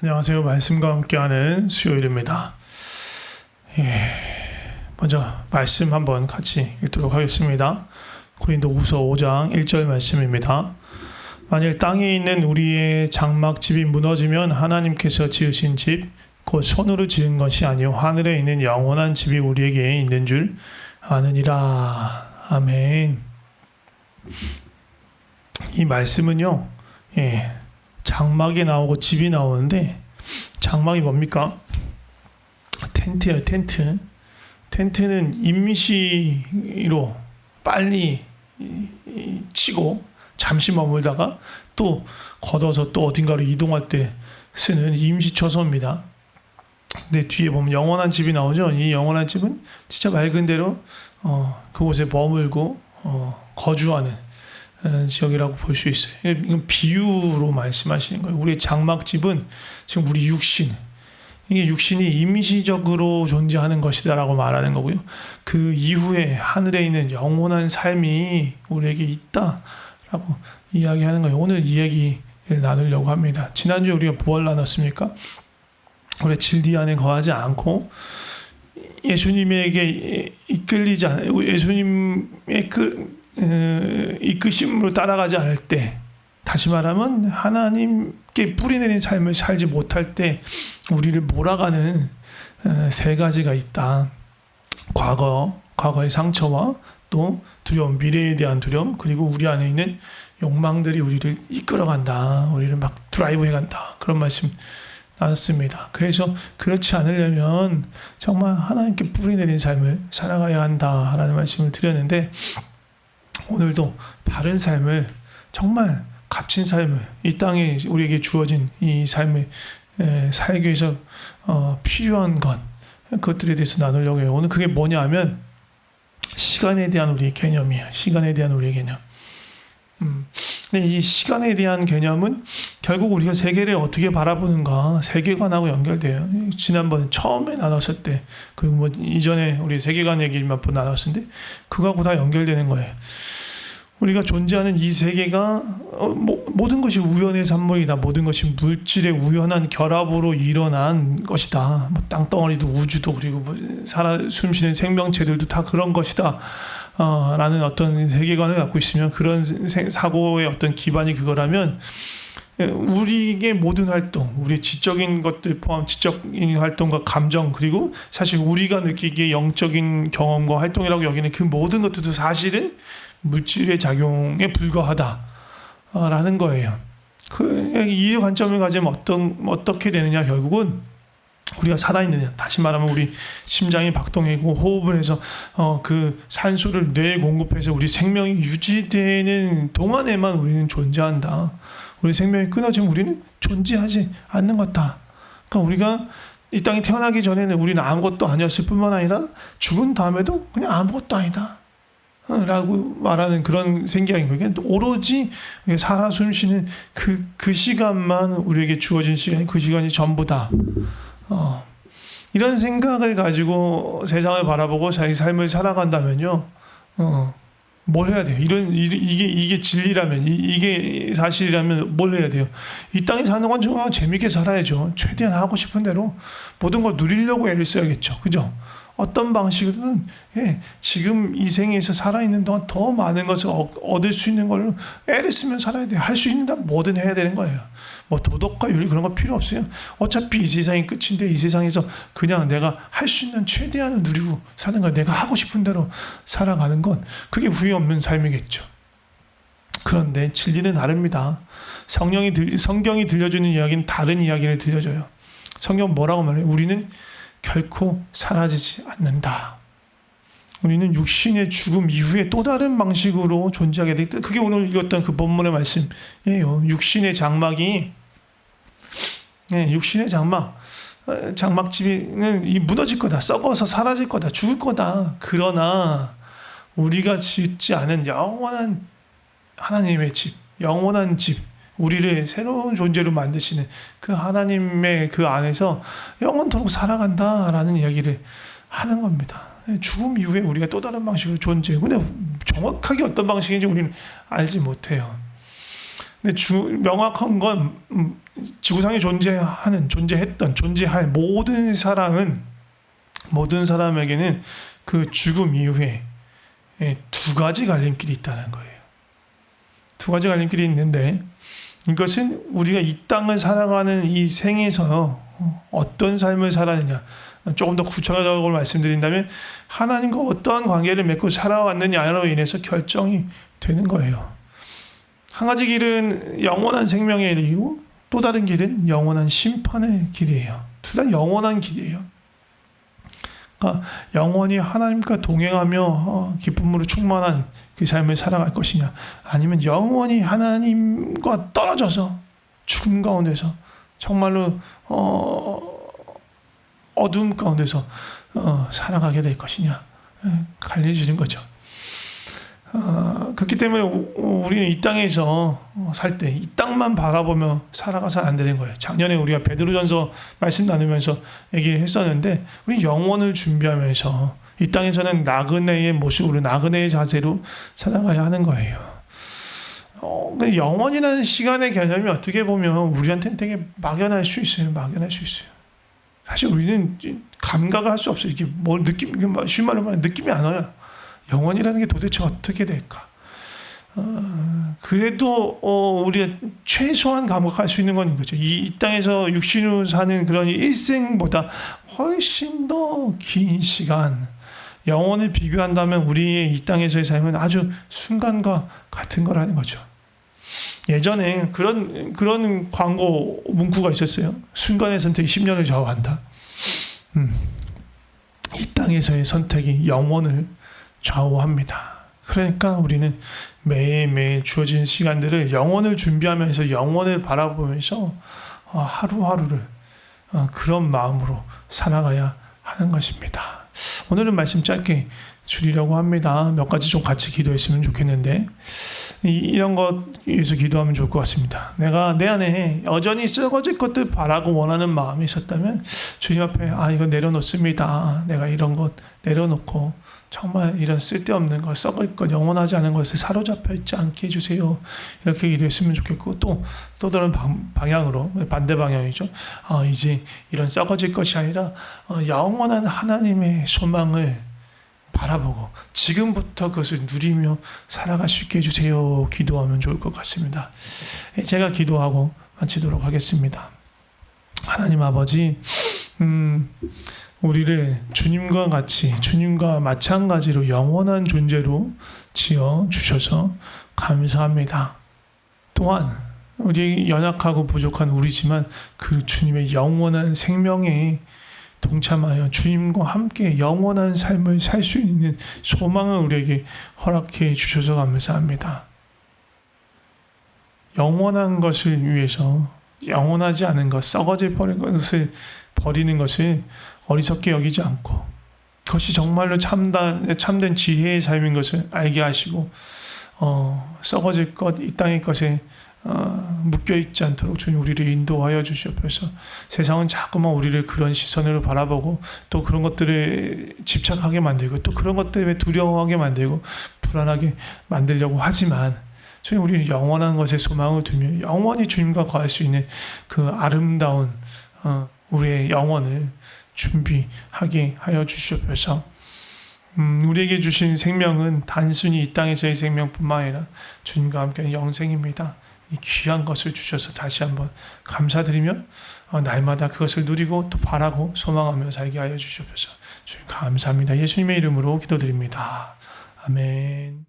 안녕하세요. 말씀과 함께하는 수요일입니다. 먼저 말씀 한번 같이 읽도록 하겠습니다. 고린도후서 5장 1절 말씀입니다. 만일 땅에 있는 우리의 장막집이 무너지면 하나님께서 지으신 집, 곧 손으로 지은 것이 아니요 하늘에 있는 영원한 집이 우리에게 있는 줄 아느니라. 아멘. 이 말씀은요, 장막이 나오고 집이 나오는데, 장막이 뭡니까? 텐트예요. 텐트. 텐트는 임시로 빨리 치고 잠시 머물다가 또 걷어서 또 어딘가로 이동할 때 쓰는 임시 처소입니다. 근데 뒤에 보면 영원한 집이 나오죠. 이 영원한 집은 진짜 말 그대로 그곳에 머물고 거주하는 지역이라고 볼 수 있어요. 이건 비유로 말씀하시는 거예요. 우리의 장막집은 지금 우리 육신, 이게 육신이 임시적으로 존재하는 것이다라고 말하는 거고요. 그 이후에 하늘에 있는 영원한 삶이 우리에게 있다라고 이야기하는 거예요. 오늘 이 얘기를 나누려고 합니다. 지난주에 우리가 무엇을 나눴습니까? 우리 진리 안에 거하지 않고 예수님에게 이끌리지 않아요. 예수님의 이끄심으로 따라가지 않을 때, 다시 말하면 하나님께 뿌리내린 삶을 살지 못할 때 우리를 몰아가는 세 가지가 있다. 과거의 상처와 또 두려움, 미래에 대한 두려움, 그리고 우리 안에 있는 욕망들이 우리를 이끌어간다. 우리를 막 드라이브 해간다. 그런 말씀 나눴습니다. 그래서 그렇지 않으려면 정말 하나님께 뿌리내린 삶을 살아가야 한다라는 말씀을 드렸는데, 오늘도 바른 삶을, 정말 값진 삶을, 이 땅에 우리에게 주어진 이 삶을 살기 위해서 필요한 그것들에 대해서 나누려고 해요. 오늘 그게 뭐냐 하면 시간에 대한 우리의 개념이에요. 시간에 대한 우리의 개념. 근데 이 시간에 대한 개념은 결국 우리가 세계를 어떻게 바라보는가, 세계관하고 연결돼요. 지난번 처음에 나눴을 때, 그리고 뭐 이전에 우리 세계관 얘기를 몇 번 나눴는데 그거하고 다 연결되는 거예요. 우리가 존재하는 이 세계가 모든 것이 우연의 산물이다. 모든 것이 물질의 우연한 결합으로 일어난 것이다. 뭐 땅덩어리도 우주도 그리고 뭐 숨쉬는 생명체들도 다 그런 것이다. 라는 어떤 세계관을 갖고 있으면, 그런 사고의 어떤 기반이 그거라면, 우리의 모든 활동, 우리의 지적인 것들 포함 지적인 활동과 감정, 그리고 사실 우리가 느끼기에 영적인 경험과 활동이라고 여기는 그 모든 것들도 사실은 물질의 작용에 불과하다라는 거예요. 이 관점을 가지면 어떻게 되느냐, 결국은 우리가 살아있느냐, 다시 말하면 우리 심장이 박동이고 호흡을 해서 그 산소를 뇌에 공급해서 우리 생명이 유지되는 동안에만 우리는 존재한다. 우리 생명이 끊어지면 우리는 존재하지 않는 것다. 그러니까 우리가 이 땅에 태어나기 전에는 우리는 아무것도 아니었을 뿐만 아니라 죽은 다음에도 그냥 아무것도 아니다 라고 말하는 그런 생각인 거예요. 오로지 살아 숨쉬는 그 시간만 우리에게 주어진 시간이, 그 시간이 전부다. 이런 생각을 가지고 세상을 바라보고 자기 삶을 살아간다면요, 뭘 해야 돼요? 이게 진리라면, 이게 사실이라면 뭘 해야 돼요? 이 땅에 사는 건 정말 재밌게 살아야죠. 최대한 하고 싶은 대로 모든 걸 누리려고 애를 써야겠죠. 그죠? 어떤 방식으로든 지금 이 생에서 살아있는 동안 더 많은 것을 얻을 수 있는 걸로 애를 쓰면 살아야 돼요. 할 수 있는 한 뭐든 해야 되는 거예요. 뭐 도덕과 윤리 그런 거 필요 없어요. 어차피 이 세상이 끝인데 이 세상에서 그냥 내가 할 수 있는 최대한을 누리고 사는 거야. 내가 하고 싶은 대로 살아가는 건 그게 후회 없는 삶이겠죠. 그런데 진리는 다릅니다. 성경이 들려주는 이야기는 다른 이야기를 들려줘요. 성경 뭐라고 말해요? 우리는 결코 사라지지 않는다. 우리는 육신의 죽음 이후에 또 다른 방식으로 존재하게 되기 때문에, 그게 오늘 읽었던 그 본문의 말씀이에요. 육신의 장막이, 육신의 장막집은 무너질 거다. 썩어서 사라질 거다. 죽을 거다. 그러나 우리가 짓지 않은 영원한 하나님의 집, 영원한 집, 우리를 새로운 존재로 만드시는 그 하나님의 그 안에서 영원토록 살아간다라는 이야기를 하는 겁니다. 죽음 이후에 우리가 또 다른 방식으로 존재해요. 근데 정확하게 어떤 방식인지 우리는 알지 못해요. 근데 명확한 건 지구상에 존재할 모든 사람에게는 그 죽음 이후에 두 가지 갈림길이 있다는 거예요. 두 가지 갈림길이 있는데 이것은 우리가 이 땅을 살아가는 이 생에서 어떤 삶을 살았느냐, 조금 더 구체적으로 말씀드린다면 하나님과 어떠한 관계를 맺고 살아왔느냐로 인해서 결정이 되는 거예요. 한 가지 길은 영원한 생명의 길이고 또 다른 길은 영원한 심판의 길이에요. 둘 다 영원한 길이에요. 그러니까 영원히 하나님과 동행하며 기쁨으로 충만한 그 삶을 살아갈 것이냐, 아니면 영원히 하나님과 떨어져서 죽음 가운데서 정말로 어두움 가운데서 살아가게 될 것이냐, 갈려지는 거죠. 그렇기 때문에 우리는 이 땅에서 살 때 이 땅만 바라보며 살아가서는 안 되는 거예요. 작년에 우리가 베드로전서 말씀 나누면서 얘기를 했었는데, 우리 영원을 준비하면서 이 땅에서는 나그네의 모습으로, 나그네의 자세로 살아가야 하는 거예요. 근데 영원이라는 시간의 개념이 어떻게 보면 우리한테는 되게 막연할 수 있어요. 사실 우리는 감각을 할 수 없어요. 이게 뭘 쉬운 말로 말하면 느낌이 안 와요. 영원이라는 게 도대체 어떻게 될까? 그래도 우리가 최소한 감각할 수 있는 건 이거죠. 이 땅에서 육신으로 사는 그런 일생보다 훨씬 더 긴 시간, 영원을 비교한다면 우리의 이 땅에서의 삶은 아주 순간과 같은 거라는 거죠. 예전에 그런 광고 문구가 있었어요. 순간의 선택이 10년을 좌우한다. 이 땅에서의 선택이 영원을 좌우합니다. 그러니까 우리는 매일매일 주어진 시간들을 영원을 준비하면서, 영원을 바라보면서 하루하루를 그런 마음으로 살아가야 하는 것입니다. 오늘은 말씀 짧게 줄이려고 합니다. 몇 가지 좀 같이 기도했으면 좋겠는데, 이런 것 위해서 기도하면 좋을 것 같습니다. 내가 내 안에 여전히 썩어질 것들 바라고 원하는 마음이 있었다면 주님 앞에 이거 내려놓습니다. 내가 이런 것 내려놓고 정말 이런 쓸데없는 것, 썩을 것, 영원하지 않은 것에 사로잡혀 있지 않게 해주세요. 이렇게 기도했으면 좋겠고, 또 다른 방향으로, 반대 방향이죠. 이제 이런 썩어질 것이 아니라 영원한 하나님의 소망을 바라보고 지금부터 그것을 누리며 살아갈 수 있게 해주세요. 기도하면 좋을 것 같습니다. 제가 기도하고 마치도록 하겠습니다. 하나님 아버지, 우리를 주님과 같이, 주님과 마찬가지로 영원한 존재로 지어 주셔서 감사합니다. 또한 우리 연약하고 부족한 우리지만 그 주님의 영원한 생명에 동참하여 주님과 함께 영원한 삶을 살 수 있는 소망을 우리에게 허락해 주셔서 감사합니다. 영원한 것을 위해서 영원하지 않은 것, 썩어져 버린 것을 버리는 것을 어리석게 여기지 않고, 그것이 정말로 참된 지혜의 삶인 것을 알게 하시고, 썩어질 것, 이 땅의 것에 묶여있지 않도록 주님 우리를 인도하여 주시옵소서. 세상은 자꾸만 우리를 그런 시선으로 바라보고, 또 그런 것들에 집착하게 만들고, 또 그런 것 때문에 두려워하게 만들고 불안하게 만들려고 하지만, 주님 우리는 영원한 것에 소망을 두며 영원히 주님과 거할 수 있는 그 아름다운 우리의 영혼을 준비하게 하여 주시옵소서. 우리에게 주신 생명은 단순히 이 땅에서의 생명뿐만 아니라 주님과 함께 영생입니다. 이 귀한 것을 주셔서 다시 한번 감사드리며 날마다 그것을 누리고 또 바라고 소망하며 살게 하여 주시옵소서. 주님 감사합니다. 예수님의 이름으로 기도드립니다. 아멘.